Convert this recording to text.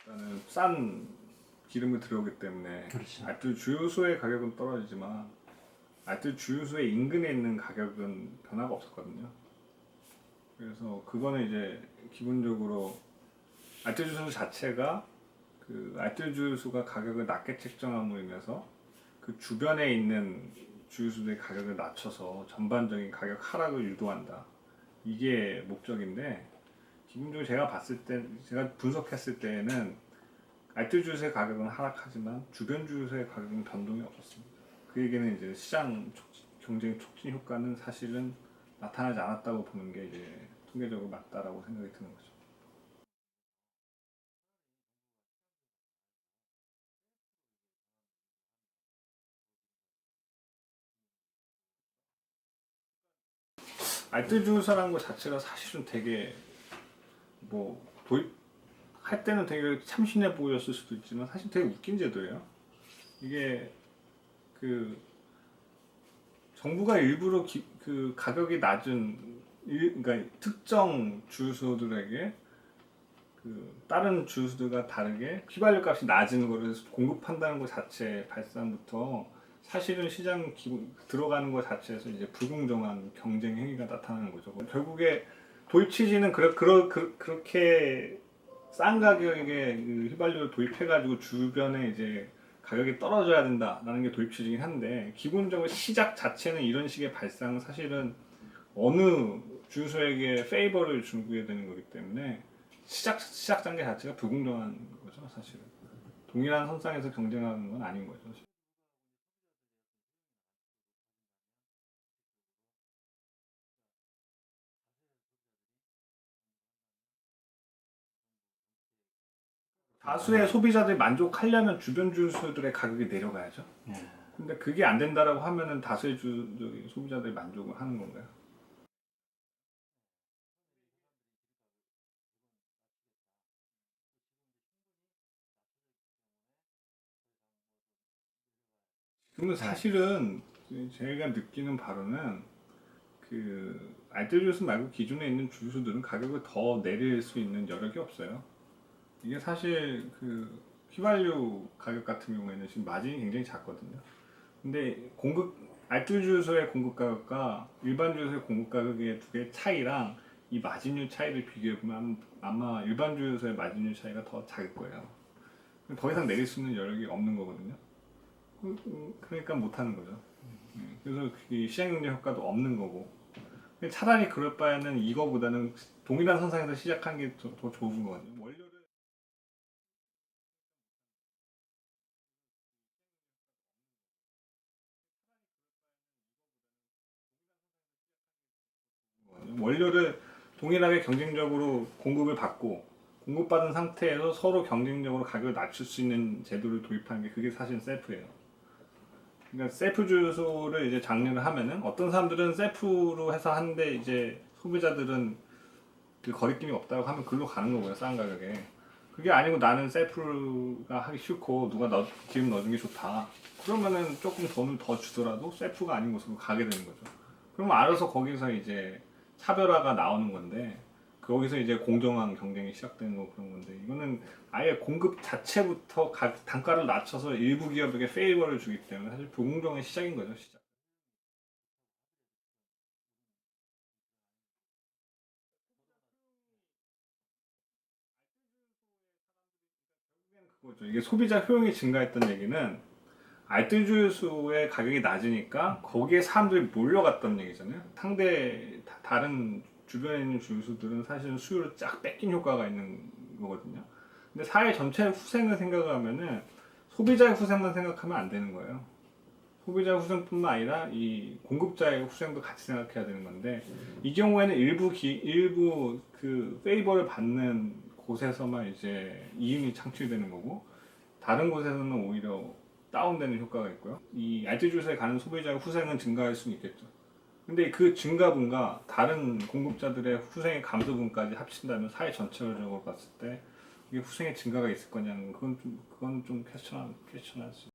일단은 싼 기름을 들여오기 때문에 그렇죠. 알뜰 주유소의 가격은 떨어지지만 알뜰 주유소의 인근에 있는 가격은 변화가 없었거든요. 그래서 그거는 이제 기본적으로 알뜰 주유소 자체가 그 알뜰 주유소가 가격을 낮게 책정함으로 인해서 그 주변에 있는 주유소들의 가격을 낮춰서 전반적인 가격 하락을 유도한다. 이게 목적인데 기본적으로 제가 봤을 때, 제가 분석했을 때에는 알뜰 주유소의 가격은 하락하지만 주변 주유소의 가격은 변동이 없었습니다. 그 얘기는 이제 시장 경쟁 촉진 효과는 사실은 나타나지 않았다고 보는 게 이제 통계적으로 맞다라고 생각이 드는 거죠. 알뜰 주유소라는 것 자체가 사실은 되게 뭐 도입할 때는 되게 참신해 보였을 수도 있지만 사실 되게 웃긴 제도예요. 이게 그 정부가 일부러 그 가격이 낮은 그러니까 특정 주유소들에게 그 다른 주유소들과 다르게 휘발유 값이 낮은 거를 공급한다는 것 자체 발상부터 사실은 시장 들어가는 것 자체에서 이제 불공정한 경쟁 행위가 나타나는 거죠. 결국에 도입 취지는 그렇게 싼 가격에 그 휘발유를 도입해가지고 주변에 이제 가격이 떨어져야 된다라는 게 도입 취지긴 한데 기본적으로 시작 자체는 이런 식의 발상은 사실은 어느 주유소에게 페이버를 주게 되는 거기 때문에 시작 단계 자체가 불공정한 거죠, 사실은. 동일한 선상에서 경쟁하는 건 아닌 거죠. 다수의 소비자들이 만족하려면 주변 주유소들의 가격이 내려가야죠. 예. 근데 그게 안 된다라고 하면은 다수의 소비자들이 만족을 하는 건가요? 그러면 사실은 제가 느끼는 바로는 그 알뜰 주유소 말고 기존에 있는 주유소들은 가격을 더 내릴 수 있는 여력이 없어요. 이게 사실 그 휘발유 가격 같은 경우에는 지금 마진이 굉장히 작거든요. 근데 알뜰 주유소의 공급 가격과 일반 주유소의 공급 가격의 두 개의 차이랑 이 마진율 차이를 비교해 보면 아마 일반 주유소의 마진율 차이가 더 작을 거예요. 더 이상 내릴 수 있는 여력이 없는 거거든요. 그러니까 못 하는 거죠. 그래서 이 시장 경제 효과도 없는 거고. 차라리 그럴 바에는 이거보다는 동일한 선상에서 시작하는 게 더 좋은 거거든요. 원료를 원료를 동일하게 경쟁적으로 공급을 받고 공급받은 상태에서 서로 경쟁적으로 가격을 낮출 수 있는 제도를 도입하는 게 그게 사실 셀프예요. 그러니까 셀프 주유소를 이제 장려를 하면은 어떤 사람들은 셀프로 해서 하는데 이제 소비자들은 그 거리낌이 없다고 하면 글로 가는 거고요, 싼 가격에. 그게 아니고 나는 셀프가 하기 싫고 누가 기름 넣어준 게 좋다. 그러면은 조금 돈을 더 주더라도 셀프가 아닌 곳으로 가게 되는 거죠. 그러면 알아서 거기서 이제 차별화가 나오는 건데 거기서 이제 공정한 경쟁이 시작되는 거 그런 건데 이거는 아예 공급 자체부터 단가를 낮춰서 일부 기업에게 페이버를 주기 때문에 사실 불공정의 시작인 거죠, 시작. 그거죠. 이게 소비자 효용이 증가했던 얘기는 알뜰 주유소의 가격이 낮으니까 거기에 사람들이 몰려갔던 얘기잖아요. 다른 주변에 있는 주유소들은 사실은 수요를 쫙 뺏긴 효과가 있는 거거든요. 근데 사회 전체의 후생을 생각하면은 소비자의 후생만 생각하면 안 되는 거예요. 소비자의 후생뿐만 아니라 이 공급자의 후생도 같이 생각해야 되는 건데 이 경우에는 일부 그 페이버를 받는 곳에서만 이제 이윤이 창출되는 거고 다른 곳에서는 오히려 다운되는 효과가 있고요. 이 알뜰 주유소에 가는 소비자의 후생은 증가할 수는 있겠죠. 근데 그 증가분과 다른 공급자들의 후생의 감소분까지 합친다면 사회 전체적으로 봤을 때 이게 후생의 증가가 있을 거냐는 그건 좀 퀘스천할 수